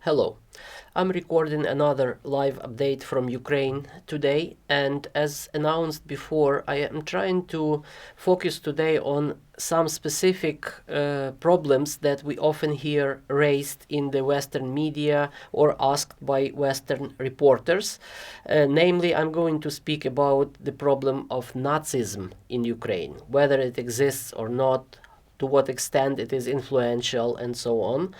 Hello, I'm recording another live update from Ukraine today, and as announced before, I am trying to focus today on some specific problems that we often hear raised in the Western media or asked by Western reporters. Namely, I'm going to speak about the problem of Nazism in Ukraine, whether it exists or not, to what extent it is influential, and so on.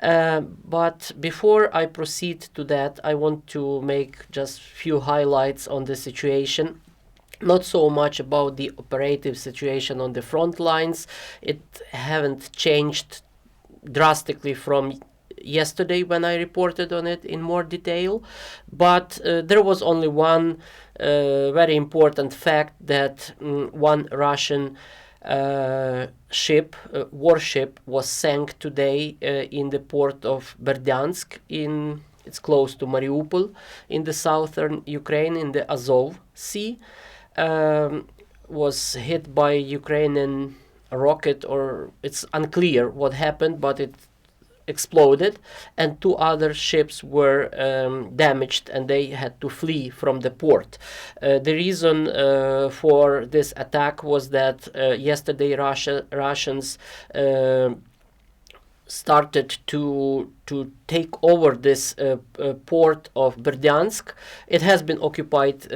But before I proceed to that, I want to make just few highlights on the situation. Not so much about the operative situation on the front lines. It haven't changed drastically from yesterday when I reported on it in more detail, but there was only one very important fact that one Russian warship was sank today in the port of Berdyansk. It's close to Mariupol in the southern Ukraine in the Azov Sea. Was hit by Ukrainian rocket, or it's unclear what happened, but it exploded, and two other ships were damaged, and they had to flee from the port. The reason for this attack was that yesterday Russians started to take over this port of Berdyansk. It has been occupied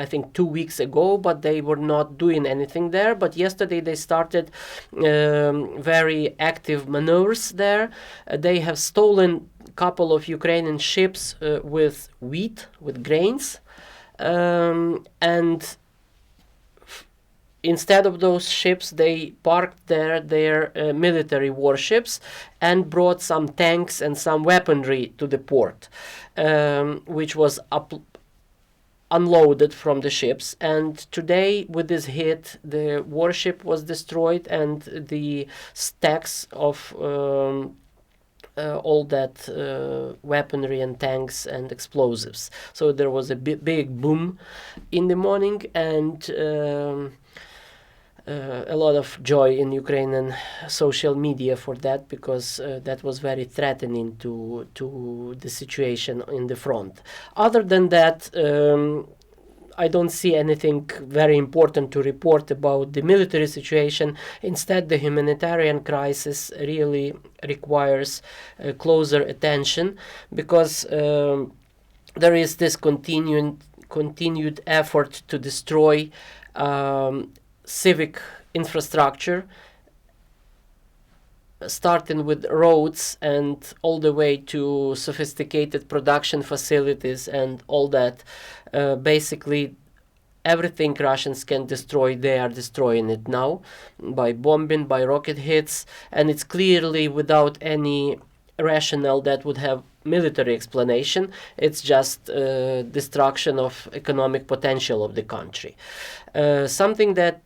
I think 2 weeks ago, but they were not doing anything there. But yesterday they started very active maneuvers there. They have stolen a couple of Ukrainian ships with wheat, with grains, and instead of those ships, they parked there their military warships and brought some tanks and some weaponry to the port, which was unloaded from the ships. And today, with this hit, the warship was destroyed, and the stacks of all that weaponry and tanks and explosives. So there was a big boom in the morning, and a lot of joy in Ukrainian social media for that, because that was very threatening to the situation in the front. Other than that, I don't see anything very important to report about the military situation. Instead, the humanitarian crisis really requires closer attention, because there is this continued effort to destroy civic infrastructure, starting with roads and all the way to sophisticated production facilities and all that. Basically, everything Russians can destroy, they are destroying it now by bombing, by rocket hits, and it's clearly without any rationale that would have military explanation. It's just destruction of economic potential of the country. Something that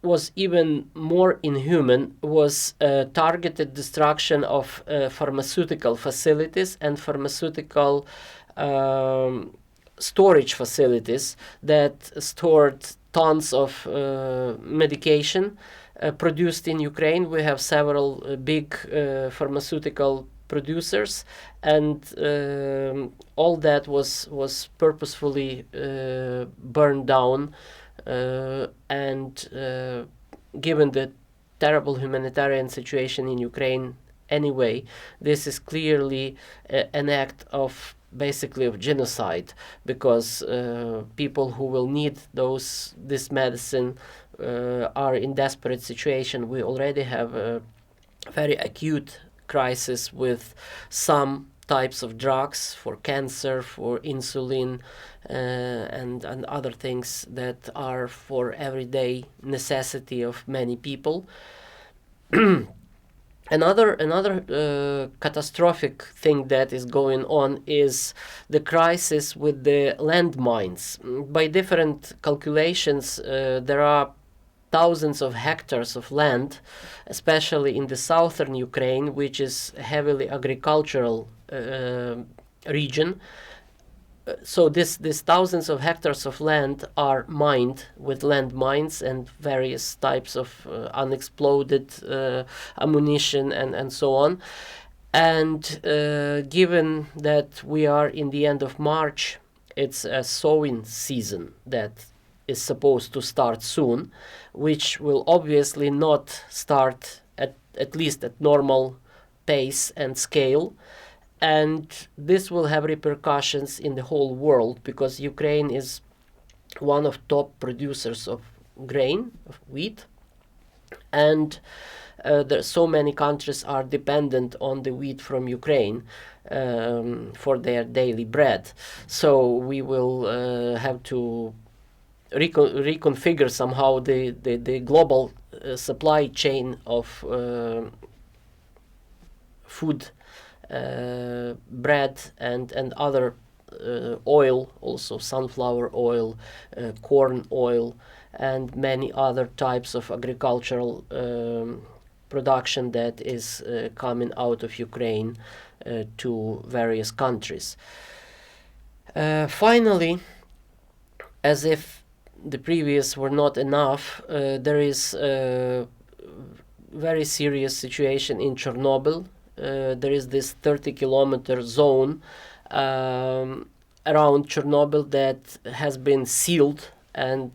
was even more inhuman was targeted destruction of pharmaceutical facilities and pharmaceutical storage facilities that stored tons of medication produced in Ukraine. We have several big pharmaceutical producers, and all that was purposefully burned down. And given the terrible humanitarian situation in Ukraine anyway, this is clearly an act of basically of genocide, because people who will need this medicine are in desperate situation. We already have a very acute crisis with some types of drugs for cancer, for insulin, and other things that are for everyday necessity of many people. Another catastrophic thing that is going on is the crisis with the landmines. By different calculations, there are thousands of hectares of land, especially in the southern Ukraine, which is heavily agricultural region. So this thousands of hectares of land are mined with landmines and various types of unexploded ammunition and so on. And given that we are in the end of March, it's a sowing season that is supposed to start soon, which will obviously not start at least at normal pace and scale. And this will have repercussions in the whole world, because Ukraine is one of top producers of grain, of wheat, and there so many countries are dependent on the wheat from Ukraine for their daily bread. So we will have to reconfigure somehow the global supply chain of food, bread, and other oil, also sunflower oil, corn oil, and many other types of agricultural production that is coming out of Ukraine to various countries. Finally, as if the previous were not enough, there is a very serious situation in Chernobyl. There is this 30-kilometer zone around Chernobyl that has been sealed, and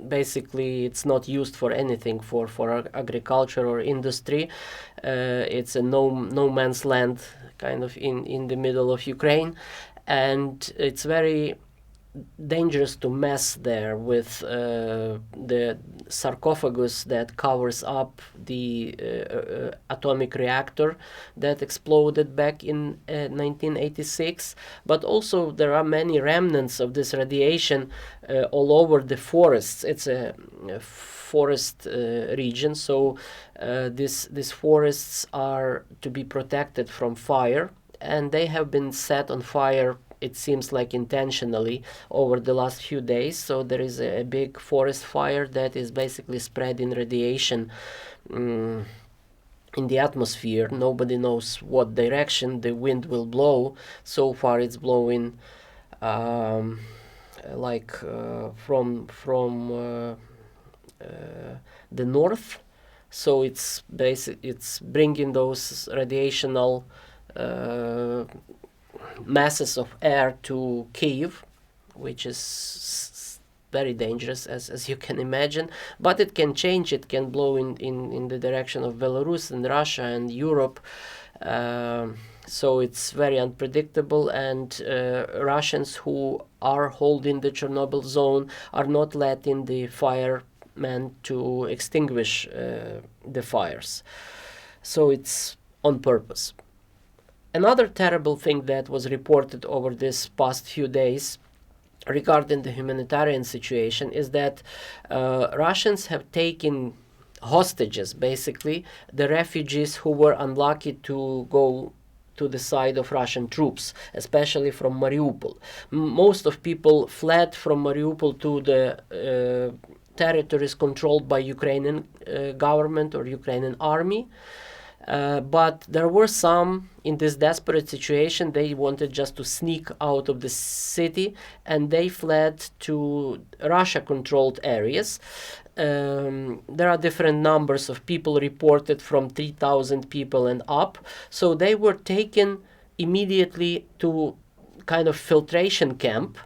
basically it's not used for anything, for agriculture or industry. It's a no man's land, kind of in the middle of Ukraine, and it's very dangerous to mess there with the sarcophagus that covers up the atomic reactor that exploded back in 1986. But also there are many remnants of this radiation all over the forests. It's a forest region, so these forests are to be protected from fire, and they have been set on fire, it seems like intentionally, over the last few days. So there is a big forest fire that is basically spreading radiation in the atmosphere. Nobody knows what direction the wind will blow. So far it's blowing from the north. So it's bringing those radiational masses of air to Kyiv, which is very dangerous, as you can imagine. But it can change. It can blow in the direction of Belarus and Russia and Europe. So it's very unpredictable, and Russians who are holding the Chernobyl zone are not letting the firemen to extinguish the fires. So it's on purpose. Another terrible thing that was reported over this past few days regarding the humanitarian situation is that Russians have taken hostages, basically, the refugees who were unlucky to go to the side of Russian troops, especially from Mariupol. Most of people fled from Mariupol to the territories controlled by Ukrainian government or Ukrainian army. But there were some in this desperate situation. They wanted just to sneak out of the city, and they fled to Russia-controlled areas. There are different numbers of people reported, from 3,000 people and up. So they were taken immediately to kind of filtration camp,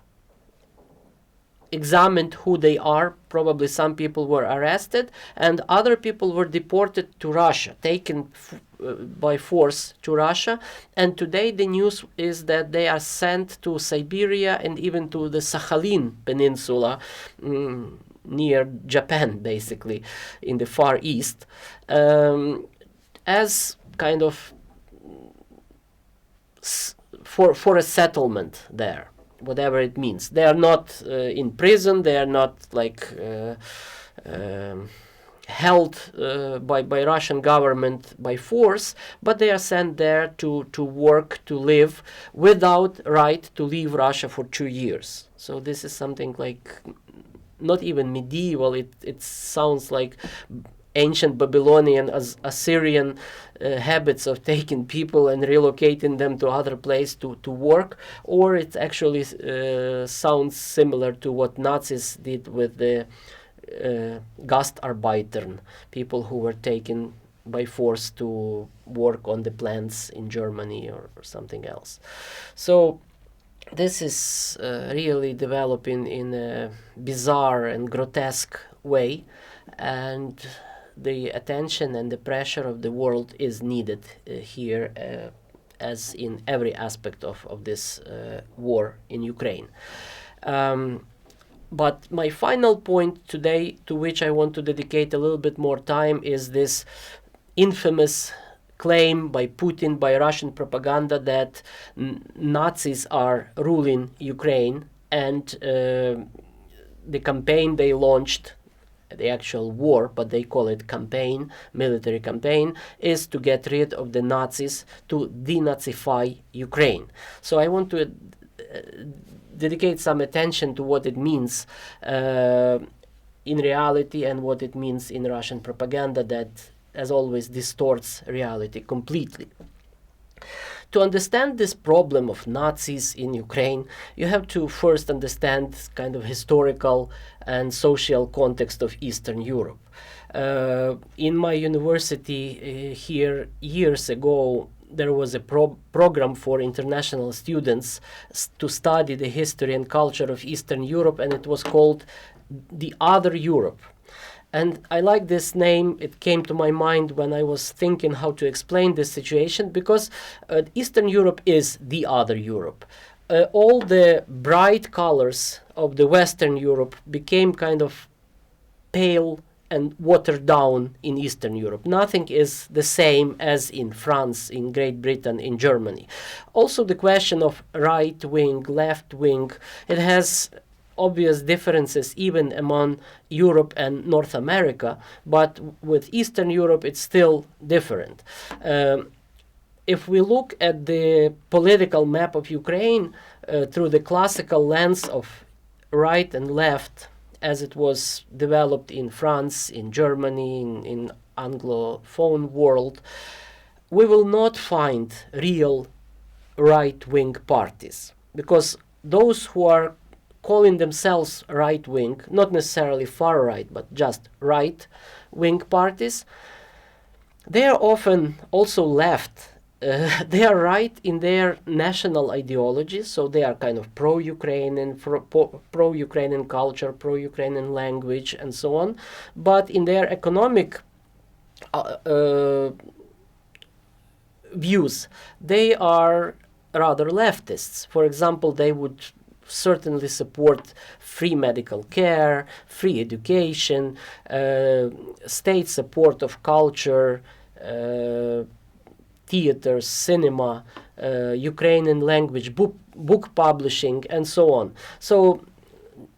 examined who they are. Probably some people were arrested, and other people were deported to Russia, taken by force to Russia. And today the news is that they are sent to Siberia and even to the Sakhalin Peninsula, near Japan, basically, in the Far East, as kind of for a settlement there, whatever it means. They are not in prison. They are not held by Russian government by force, but they are sent there to work, to live, without right to leave Russia for 2 years. So this is something like not even medieval. It sounds like ancient Babylonian, Assyrian habits of taking people and relocating them to other place to work, or it actually sounds similar to what Nazis did with the Gastarbeitern, people who were taken by force to work on the plants in Germany or something else. So this is really developing in a bizarre and grotesque way, and the attention and the pressure of the world is needed here, as in every aspect of this war in Ukraine. But my final point today, to which I want to dedicate a little bit more time, is this infamous claim by Putin, by Russian propaganda, that Nazis are ruling Ukraine, and the campaign they launched, the actual war, but they call it campaign, military campaign, is to get rid of the Nazis, to denazify Ukraine. So I want to dedicate some attention to what it means in reality and what it means in Russian propaganda that, as always, distorts reality completely. To understand this problem of Nazis in Ukraine, you have to first understand kind of historical and social context of Eastern Europe. In my university here years ago, there was a program for international students to study the history and culture of Eastern Europe, and it was called The Other Europe. And I like this name. It came to my mind when I was thinking how to explain this situation, because Eastern Europe is the other Europe. All the bright colors of the Western Europe became kind of pale and watered down in Eastern Europe. Nothing is the same as in France, in Great Britain, in Germany. Also, the question of right wing, left wing, it has obvious differences even among Europe and North America, but with Eastern Europe it's still different. If we look at the political map of Ukraine through the classical lens of right and left, as it was developed in France, in Germany, in Anglophone world, we will not find real right-wing parties, because those who are calling themselves right-wing, not necessarily far-right, but just right-wing parties, they are often also left. They are right in their national ideology, so they are kind of pro-Ukrainian, pro-Ukrainian culture, pro-Ukrainian language, and so on. But in their economic views, they are rather leftists. For example, they would certainly support free medical care, free education, state support of culture, theater, cinema, Ukrainian language, book publishing, and so on. So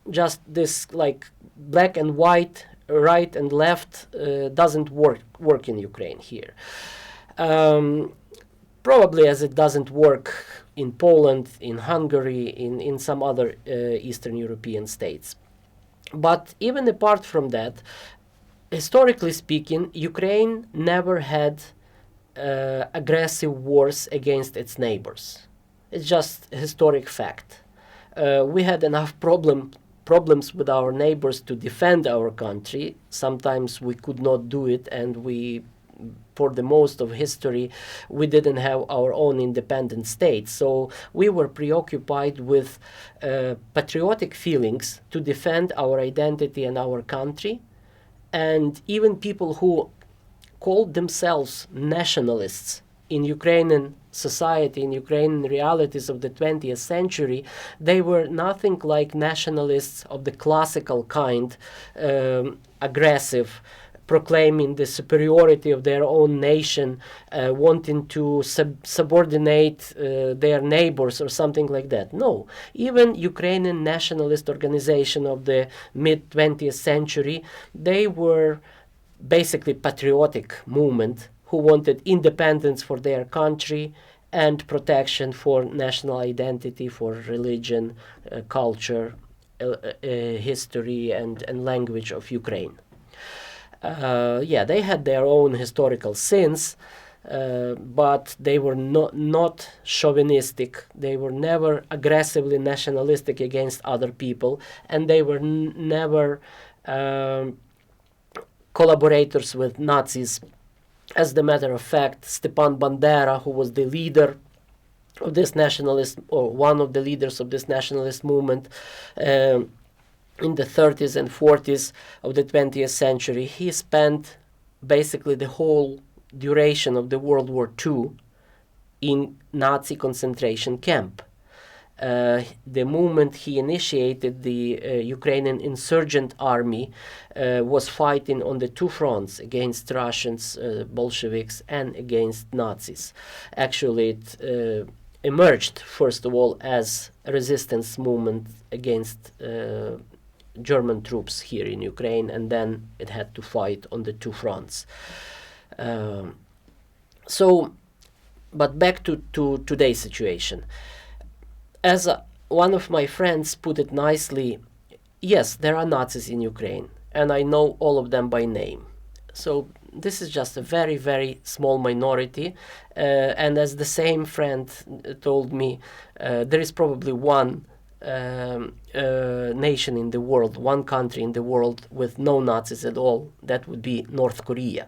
just this like black and white, right and left doesn't work in Ukraine here. Probably as it doesn't work in Poland, in Hungary, in some other Eastern European states. But even apart from that, historically speaking, Ukraine never had aggressive wars against its neighbors. It's just a historic fact. We had enough problems with our neighbors to defend our country. Sometimes we could not do it, and for the most of history, we didn't have our own independent state. So we were preoccupied with patriotic feelings to defend our identity and our country. And even people who called themselves nationalists in Ukrainian society, in Ukrainian realities of the 20th century, they were nothing like nationalists of the classical kind, aggressive, proclaiming the superiority of their own nation, wanting to subordinate their neighbors or something like that. No, even Ukrainian nationalist organization of the mid-20th century, they were basically patriotic movement who wanted independence for their country and protection for national identity, for religion, culture, history, and language of Ukraine. They had their own historical sins, but they were not chauvinistic. They were never aggressively nationalistic against other people, and they were never collaborators with Nazis As a matter of fact, Stepan Bandera, who was the leader of this nationalist, or one of the leaders of this nationalist movement in the 30s and 40s of the 20th century, he spent basically the whole duration of the World War II in Nazi concentration camp. The moment he initiated the Ukrainian insurgent army was fighting on the two fronts against Russians, Bolsheviks, and against Nazis. Actually, it emerged, first of all, as a resistance movement against German troops here in Ukraine, and then it had to fight on the two fronts. But back to today's situation. As one of my friends put it nicely, yes, there are Nazis in Ukraine, and I know all of them by name. So this is just a very, very small minority. And as the same friend told me, there is probably one nation in the world, one country in the world with no Nazis at all. That would be North Korea.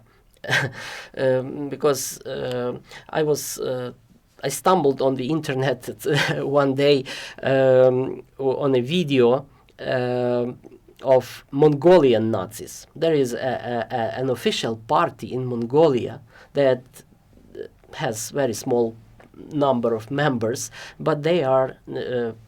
Because I stumbled on the internet one day on a video of Mongolian Nazis. There is an official party in Mongolia that has very small number of members, but they are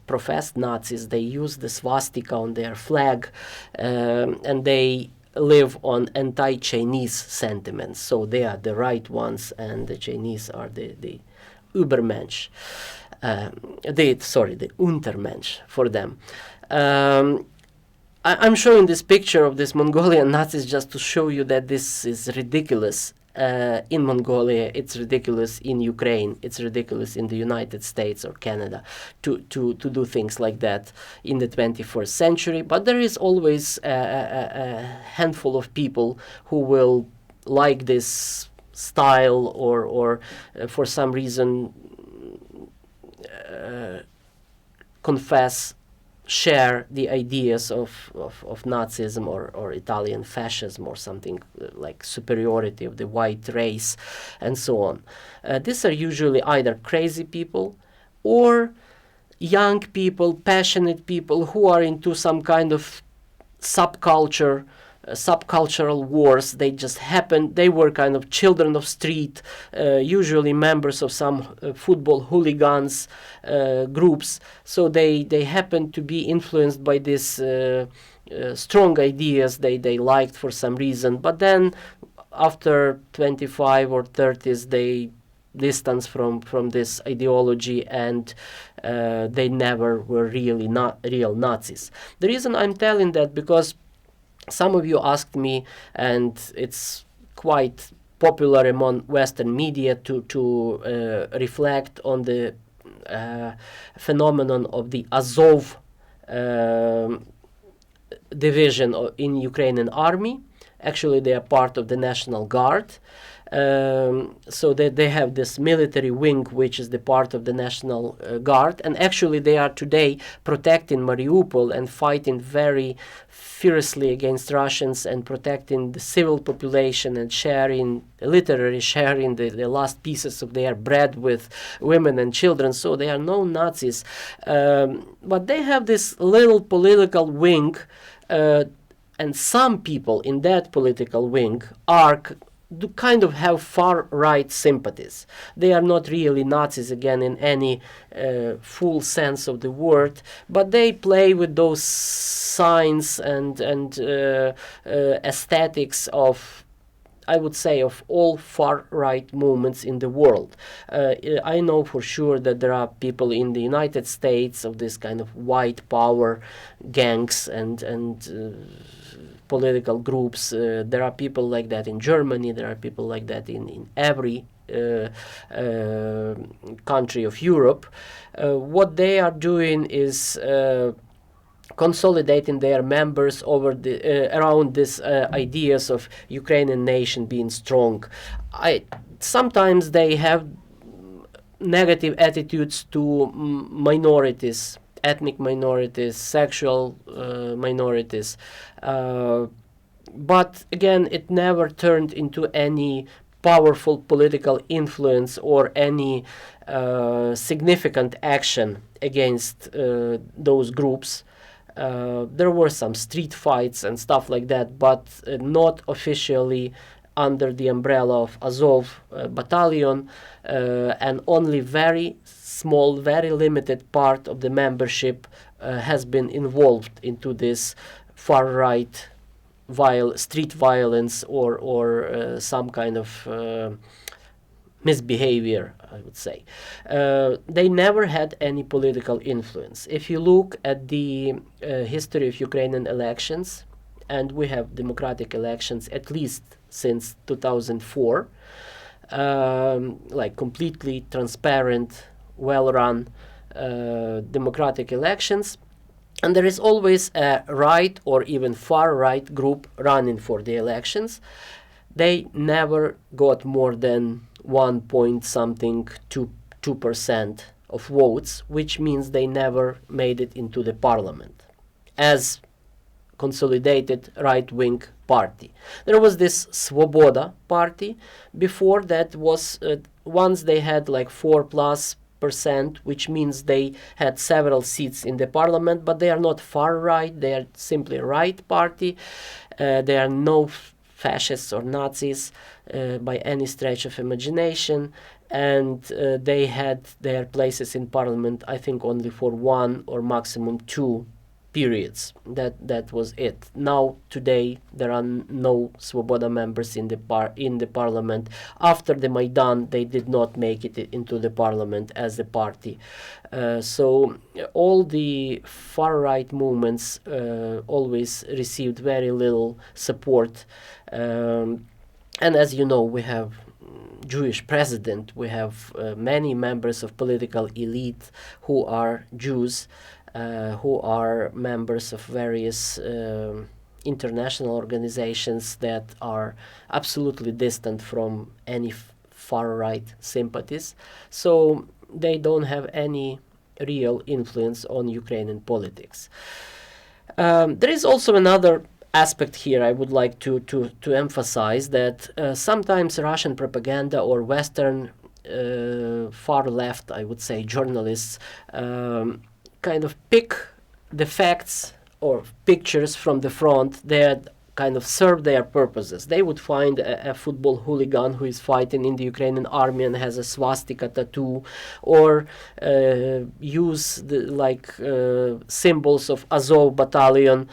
professed Nazis. They use the swastika on their flag, and they live on anti-Chinese sentiments. So they are the right ones, and the Chinese are the Übermensch. The Untermensch for them. I'm showing this picture of this Mongolian Nazis just to show you that this is ridiculous. In Mongolia, it's ridiculous in Ukraine, it's ridiculous in the United States or Canada to do things like that in the 21st century. But there is always a handful of people who will like this style or for some reason share the ideas of Nazism or Italian fascism or something like superiority of the white race and so on. These are usually either crazy people or young people, passionate people who are into some kind of subculture, subcultural wars. They just happened. They were kind of children of street, usually members of some football hooligans groups. So they happen to be influenced by these strong ideas they liked for some reason. But then after 25 or 30s, they distance from this ideology, and they never were really not real Nazis. The reason I'm telling that, because some of you asked me, and it's quite popular among Western media to reflect on the phenomenon of the Azov division in Ukrainian army. Actually, they are part of the National Guard. So they have this military wing, which is the part of the National Guard, and actually they are today protecting Mariupol and fighting very fiercely against Russians and protecting the civil population and literally sharing the last pieces of their bread with women and children. So they are no Nazis, but they have this little political wing, and some people in that political wing do kind of have far-right sympathies. They are not really Nazis, again, in any full sense of the word, but they play with those signs and aesthetics of, I would say, of all far-right movements in the world. I know for sure that there are people in the United States of this kind of white power gangs and political groups. There are people like that in Germany. There are people like that in every country of Europe. What they are doing is consolidating their members over around these ideas of Ukrainian nation being strong. Sometimes they have negative attitudes to minorities, ethnic minorities, sexual minorities, but again, it never turned into any powerful political influence or any significant action against those groups. There were some street fights and stuff like that, but not officially under the umbrella of Azov battalion, and only very small, very limited part of the membership has been involved into this far-right street violence or some kind of misbehavior, I would say. They never had any political influence. If you look at the history of Ukrainian elections, and we have democratic elections at least since 2004, like completely transparent, well-run democratic elections, and there is always a right or even far-right group running for the elections. They never got more than 1 point something to 2% of votes, which means they never made it into the parliament as consolidated right-wing party. There was this Svoboda party. Before that was once they had like 4+%, which means they had several seats in the parliament, but they are not far right, they are simply a right party. They are no fascists or Nazis by any stretch of imagination, and they had their places in parliament, I think, only for 1 or maximum 2 periods. That was it. Now today there are no Svoboda members in the parliament. After the Maidan, they did not make it into the parliament as a party. So all the far-right movements always received very little support. And as you know, we have Jewish president, we have many members of political elite who are Jews, who are members of various international organizations that are absolutely distant from any far-right sympathies. So they don't have any real influence on Ukrainian politics. There is also another aspect here I would like to emphasize, that sometimes Russian propaganda or Western far left, I would say, journalists kind of pick the facts or pictures from the front that kind of serve their purposes. They would find a football hooligan who is fighting in the Ukrainian army and has a swastika tattoo, or use the symbols of Azov battalion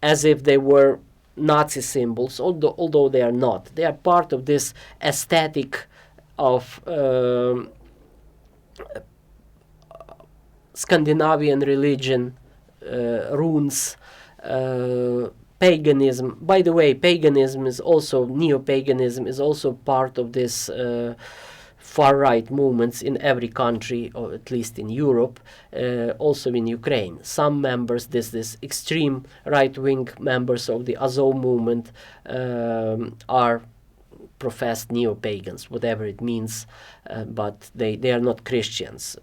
as if they were Nazi symbols, although they are not. They are part of this aesthetic of Scandinavian religion, runes, paganism. By the way, paganism is also, neo-paganism is also part of this far-right movements in every country, or at least in Europe, also in Ukraine. Some members, this extreme right-wing members of the Azov movement are professed neo-pagans, whatever it means, but they are not Christians.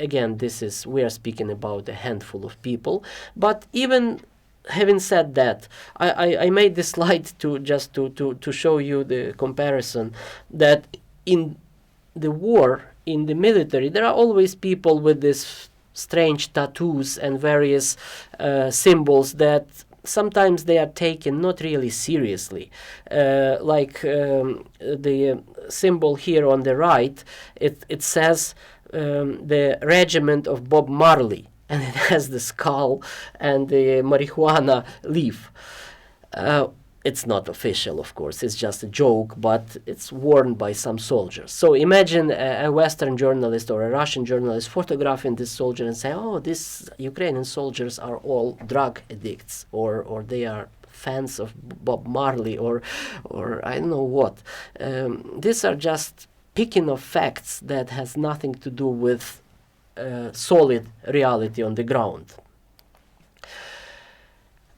Again, we are speaking about a handful of people. But even having said that, I made this slide to show you the comparison, that in the war, in the military, there are always people with these strange tattoos and various symbols that sometimes they are taken not really seriously. Like the symbol here on the right, it says the regiment of Bob Marley, and it has the skull and the marijuana leaf. It's not official, of course, it's just a joke, but it's worn by some soldiers. So imagine a Western journalist or a Russian journalist photographing this soldier and say, oh, these Ukrainian soldiers are all drug addicts, or they are fans of Bob Marley, or I don't know what. These are just picking of facts that has nothing to do with solid reality on the ground.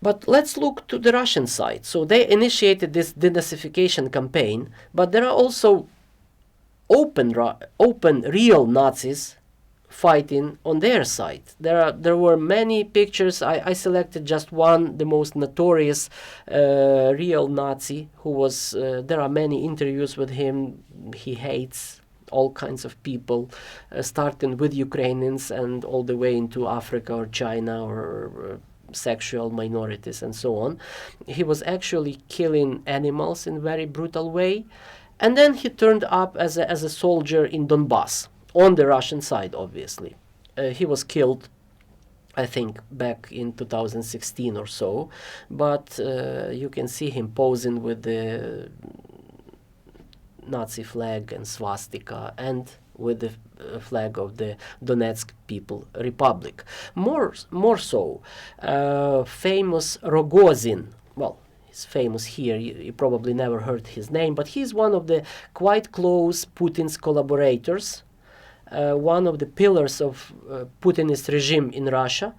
But let's look to the Russian side. So they initiated this denazification campaign, but there are also open real Nazis fighting on their side. There were many pictures. I selected just one, the most notorious real Nazi, who was, there are many interviews with him. He hates all kinds of people, starting with Ukrainians and all the way into Africa or China or sexual minorities and so on. He was actually killing animals in a very brutal way. And then he turned up as a soldier in Donbass, on the Russian side, obviously. He was killed, I think, back in 2016 or so, but you can see him posing with the Nazi flag and swastika and with the flag of the Donetsk People Republic. More so, famous Rogozin, well, he's famous here, you probably never heard his name, but he's one of the quite close Putin's collaborators, one of the pillars of Putinist regime in Russia.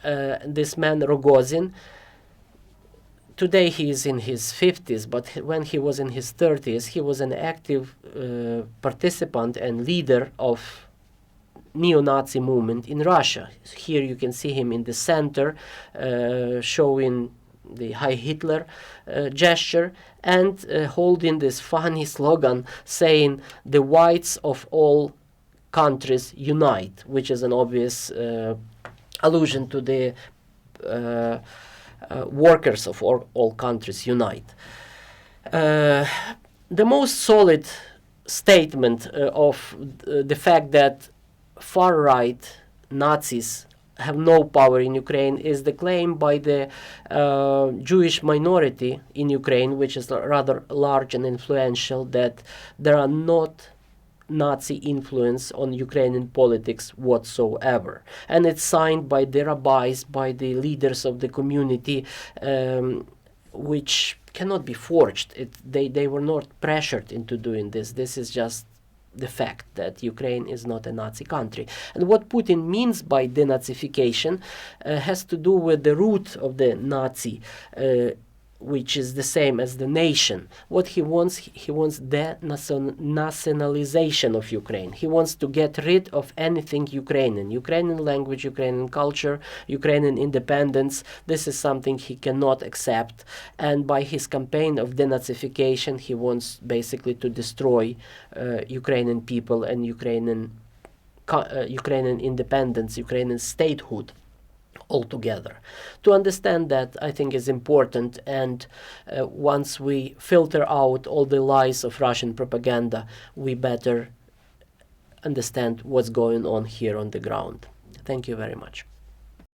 This man Rogozin, today he is in his 50s, but when he was in his 30s, he was an active participant and leader of neo-Nazi movement in Russia. Here you can see him in the center, showing the Heil Hitler gesture and holding this funny slogan saying, "The whites of all countries unite," which is an obvious allusion to the workers of all countries unite. The most solid statement of the fact that far-right Nazis have no power in Ukraine is the claim by the Jewish minority in Ukraine, which is rather large and influential, that there are not Nazi influence on Ukrainian politics whatsoever. And it's signed by the rabbis, by the leaders of the community, which cannot be forged. They were not pressured into doing this. This is just the fact that Ukraine is not a Nazi country. And what Putin means by denazification has to do with the root of the Nazi, which is the same as the nation. What he wants denationalization of Ukraine. He wants to get rid of anything Ukrainian. Ukrainian language, Ukrainian culture, Ukrainian independence. This is something he cannot accept. And by his campaign of denazification, he wants basically to destroy Ukrainian people and Ukrainian independence, Ukrainian statehood altogether. To understand that, I think, is important, and once we filter out all the lies of Russian propaganda, we better understand what's going on here on the ground. Thank you very much.